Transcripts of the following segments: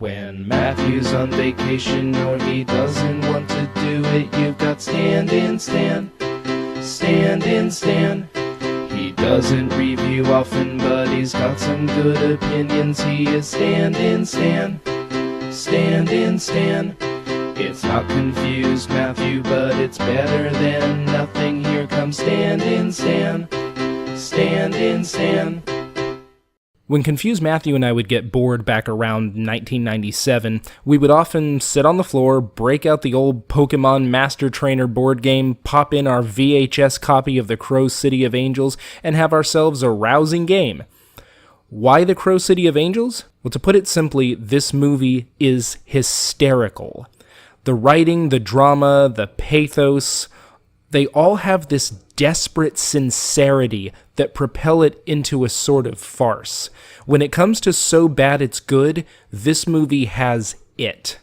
When Matthew's on vacation or he doesn't want to do it, you've got Stand-In Stan. Stand-In Stan. He doesn't review often, but he's got some good opinions. He is Stand-In Stan. Stand-In Stan. It's not Confused Matthew, but it's better than nothing. Here comes Stand-In Stan. Stand-In Stan. When Confused Matthew and I would get bored back around 1997, we would often sit on the floor, break out the old Pokemon Master Trainer board game, pop in our VHS copy of The Crow City of Angels, and have ourselves a rousing game. Why The Crow City of Angels? Well, to put it simply, this movie is hysterical. The writing, the drama, the pathos, they all have this desperate sincerity that propel it into a sort of farce. When it comes to so bad it's good, this movie has it.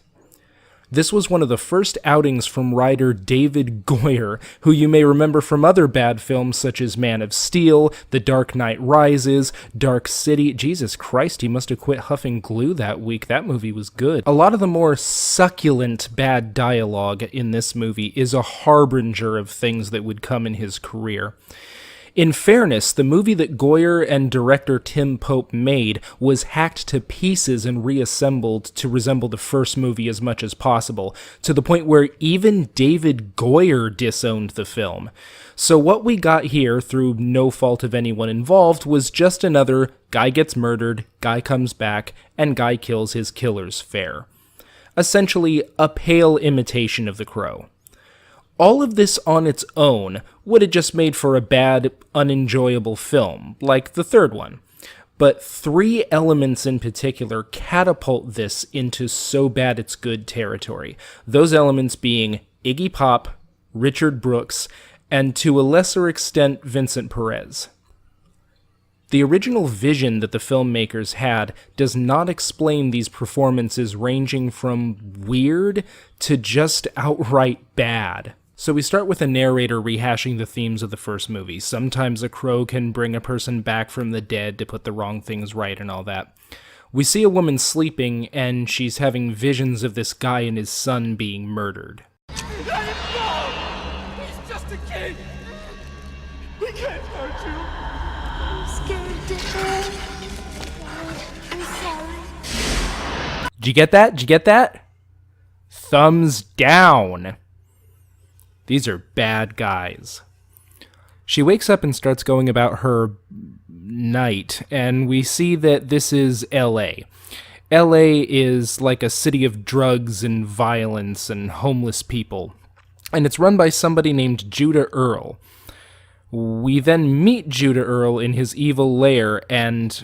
This was one of the first outings from writer David Goyer, who you may remember from other bad films such as Man of Steel, The Dark Knight Rises, Dark City. Jesus Christ, he must have quit huffing glue that week. That movie was good. A lot of the more succulent bad dialogue in this movie is a harbinger of things that would come in his career. In fairness, the movie that Goyer and director Tim Pope made was hacked to pieces and reassembled to resemble the first movie as much as possible, to the point where even David Goyer disowned the film. So what we got here, through no fault of anyone involved, was just another guy gets murdered, guy comes back, and guy kills his killer's fare. Essentially, a pale imitation of The Crow. All of this on its own would have just made for a bad, unenjoyable film, like the third one. But three elements in particular catapult this into so bad it's good territory. Those elements being Iggy Pop, Richard Brooks, and to a lesser extent, Vincent Perez. The original vision that the filmmakers had does not explain these performances ranging from weird to just outright bad. So we start with a narrator rehashing the themes of the first movie. Sometimes a crow can bring a person back from the dead to put the wrong things right and all that. We see a woman sleeping, and she's having visions of this guy and his son being murdered. Let him go! He's just a kid! He can't hurt you! I'm scared to hurt. I'm sorry. Did you get that? Did you get that? Thumbs down. These are bad guys. She wakes up and starts going about her night, and we see that this is L.A. L.A. is like a city of drugs and violence and homeless people, and it's run by somebody named Judah Earl. We then meet Judah Earl in his evil lair, and,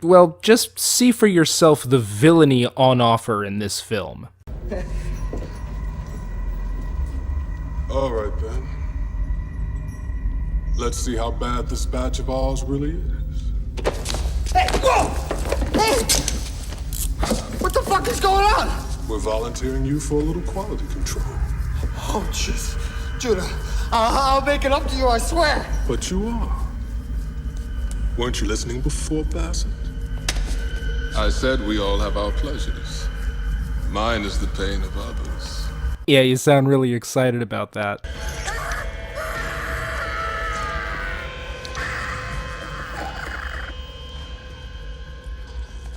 well, just see for yourself the villainy on offer in this film. All right, then. Let's see how bad this batch of ours really is. Hey, whoa! Hey! What the fuck is going on? We're volunteering you for a little quality control. Oh, jeez. Judah, I'll make it up to you, I swear. But you are. Weren't you listening before, Bassett? I said we all have our pleasures. Mine is the pain of others. Yeah, you sound really excited about that.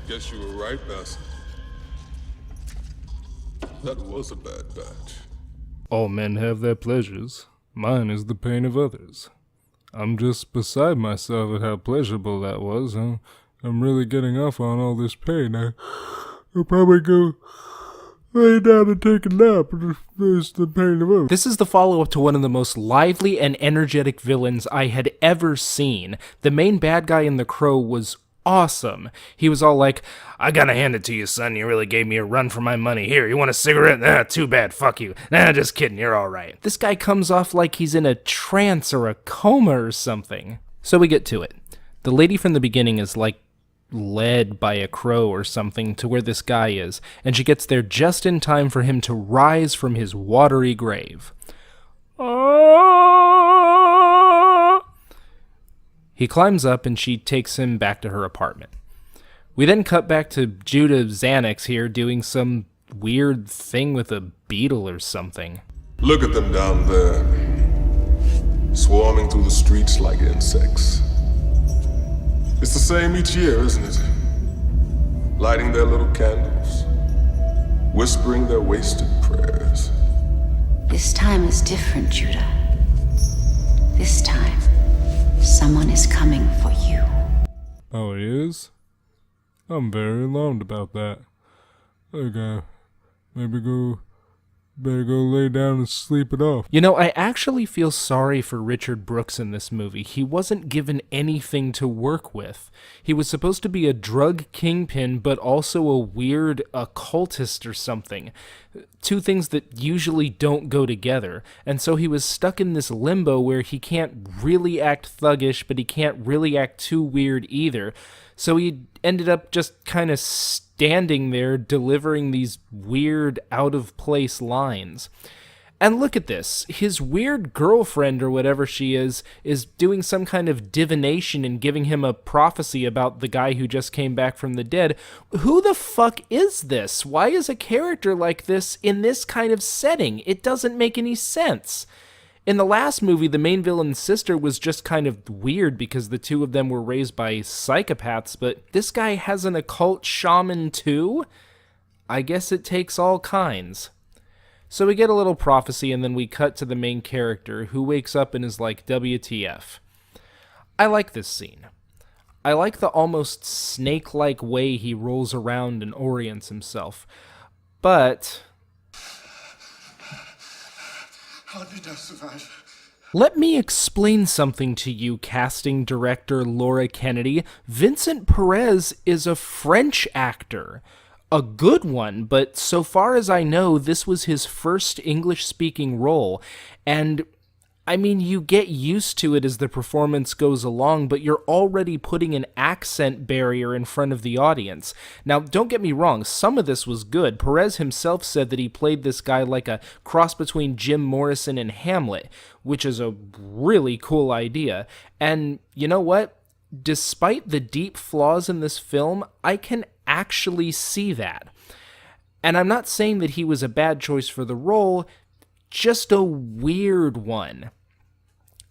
Guess you were right, Bassett. That was a bad batch. All men have their pleasures. Mine is the pain of others. I'm just beside myself at how pleasurable that was. I'm really getting off on all this pain. I'll probably go lay down and take a nap. There's the pain of others. This is the follow-up to one of the most lively and energetic villains I had ever seen. The main bad guy in The Crow was awesome. He was all like, I gotta hand it to you, son. You really gave me a run for my money. Here, you want a cigarette? Nah, too bad. Fuck you. Nah, just kidding. You're all right. This guy comes off like he's in a trance or a coma or something. So we get to it. The lady from the beginning is like led by a crow or something to where this guy is, and she gets there just in time for him to rise from his watery grave. He climbs up and she takes him back to her apartment. We then cut back to Judah Xanax here doing some weird thing with a beetle or something. Look at them down there, swarming through the streets like insects. It's the same each year, isn't it? Lighting their little candles, whispering their wasted prayers. This time is different, Judah. This time, someone is coming for you. Oh, he is? I'm very alarmed about that. Like, better go lay down and sleep it off. You know, I actually feel sorry for Richard Brooks in this movie. He wasn't given anything to work with. He was supposed to be a drug kingpin, but also a weird occultist or something. Two things that usually don't go together. And so he was stuck in this limbo where he can't really act thuggish, but he can't really act too weird either. So he ended up just kind of standing there delivering these weird, out-of-place lines. And look at this. His weird girlfriend, or whatever she is doing some kind of divination and giving him a prophecy about the guy who just came back from the dead. Who the fuck is this? Why is a character like this in this kind of setting? It doesn't make any sense. In the last movie, the main villain's sister was just kind of weird because the two of them were raised by psychopaths, but this guy has an occult shaman too? I guess it takes all kinds. So we get a little prophecy and then we cut to the main character who wakes up and is like, WTF. I like this scene. I like the almost snake-like way he rolls around and orients himself. But How did I survive? let me explain something to you, casting director Laura Kennedy. Vincent Perez is a French actor. A good one, but so far as I know, this was his first English-speaking role. And, I mean, you get used to it as the performance goes along, but you're already putting an accent barrier in front of the audience. Now, don't get me wrong, some of this was good. Perez himself said that he played this guy like a cross between Jim Morrison and Hamlet, which is a really cool idea. And you know what? Despite the deep flaws in this film, I can actually see that. And I'm not saying that he was a bad choice for the role, just a weird one.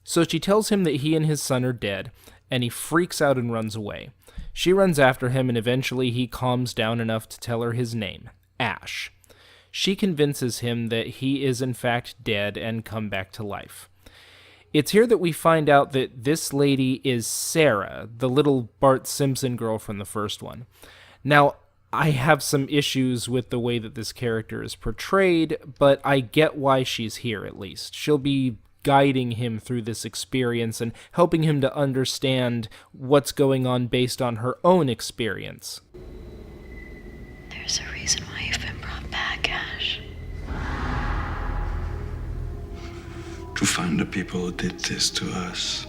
So she tells him that he and his son are dead, and he freaks out and runs away. She runs after him, and eventually he calms down enough to tell her his name, Ash. She convinces him that he is in fact dead and come back to life. It's here that we find out that this lady is Sarah, the little Bart Simpson girl from the first one. Now, I have some issues with the way that this character is portrayed, but I get why she's here at least. She'll be guiding him through this experience and helping him to understand what's going on based on her own experience. There's a reason why you've been brought back, Ash. To find the people who did this to us.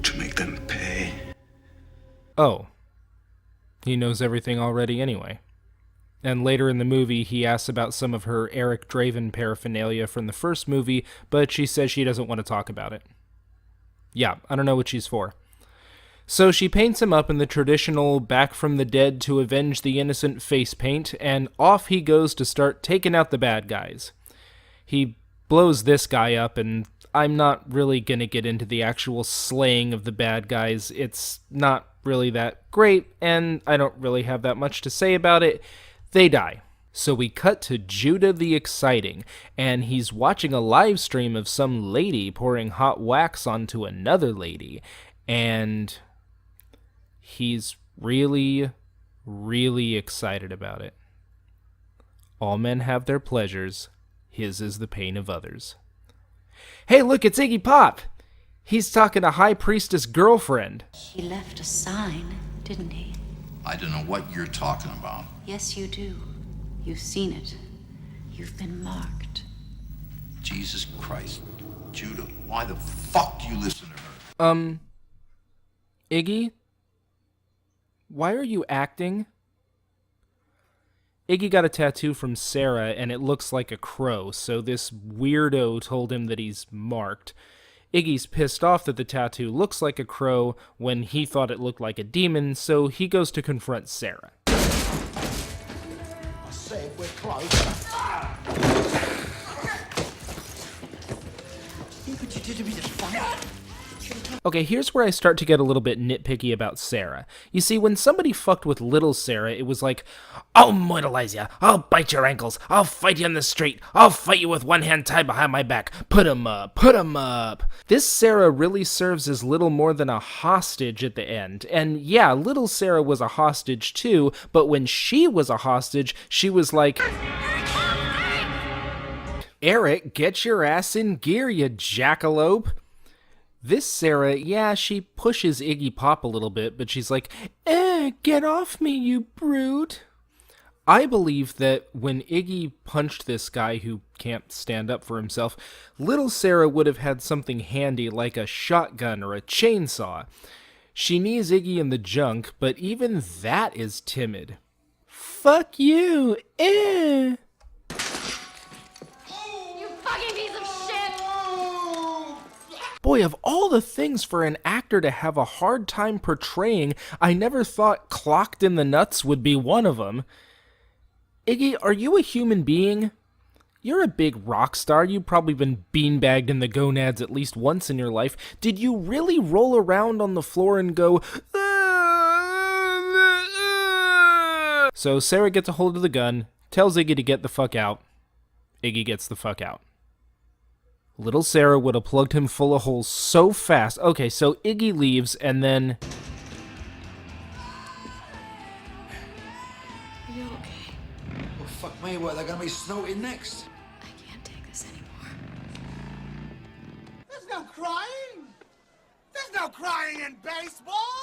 To make them pay. Oh. He knows everything already anyway. And later in the movie, he asks about some of her Eric Draven paraphernalia from the first movie, but she says she doesn't want to talk about it. Yeah, I don't know what she's for. So she paints him up in the traditional back from the dead to avenge the innocent face paint, and off he goes to start taking out the bad guys. He blows this guy up, and I'm not really going to get into the actual slaying of the bad guys. It's not really that great, and I don't really have that much to say about it. They die. So we cut to Judah the Exciting, and he's watching a live stream of some lady pouring hot wax onto another lady, and he's really, really excited about it. All men have their pleasures. His is the pain of others. Hey, look, it's Iggy Pop! He's talking to High Priestess girlfriend. He left a sign, didn't he? I don't know what you're talking about. Yes, you do. You've seen it. You've been marked. Jesus Christ. Judah, why the fuck do you listen to her? Iggy? Why are you acting? Iggy got a tattoo from Sarah, and it looks like a crow, so this weirdo told him that he's marked. Iggy's pissed off that the tattoo looks like a crow when he thought it looked like a demon, so he goes to confront Sarah. I said we're close. What you did to me this funny. Okay, here's where I start to get a little bit nitpicky about Sarah. You see, when somebody fucked with little Sarah, it was like, I'll mortalize ya, I'll bite your ankles, I'll fight you in the street, I'll fight you with one hand tied behind my back, put 'em up, put 'em up. This Sarah really serves as little more than a hostage at the end. And yeah, little Sarah was a hostage too, but when she was a hostage, she was like, Eric, get your ass in gear, you jackalope. This Sarah, yeah, she pushes Iggy Pop a little bit, but she's like, get off me, you brute. I believe that when Iggy punched this guy who can't stand up for himself, little Sarah would have had something handy like a shotgun or a chainsaw. She knees Iggy in the junk, but even that is timid. Fuck you, You fucking piece of shit! Boy, of all the things for an actor to have a hard time portraying, I never thought clocked in the nuts would be one of them. Iggy, are you a human being? You're a big rock star. You've probably been beanbagged in the gonads at least once in your life. Did you really roll around on the floor and go, So Sarah gets a hold of the gun, tells Iggy to get the fuck out. Iggy gets the fuck out. Little Sarah would have plugged him full of holes so fast. Okay, so Iggy leaves, and then... Are you okay? Well, fuck me, what, they're gonna be snorting next? I can't take this anymore. There's no crying! There's no crying in baseball!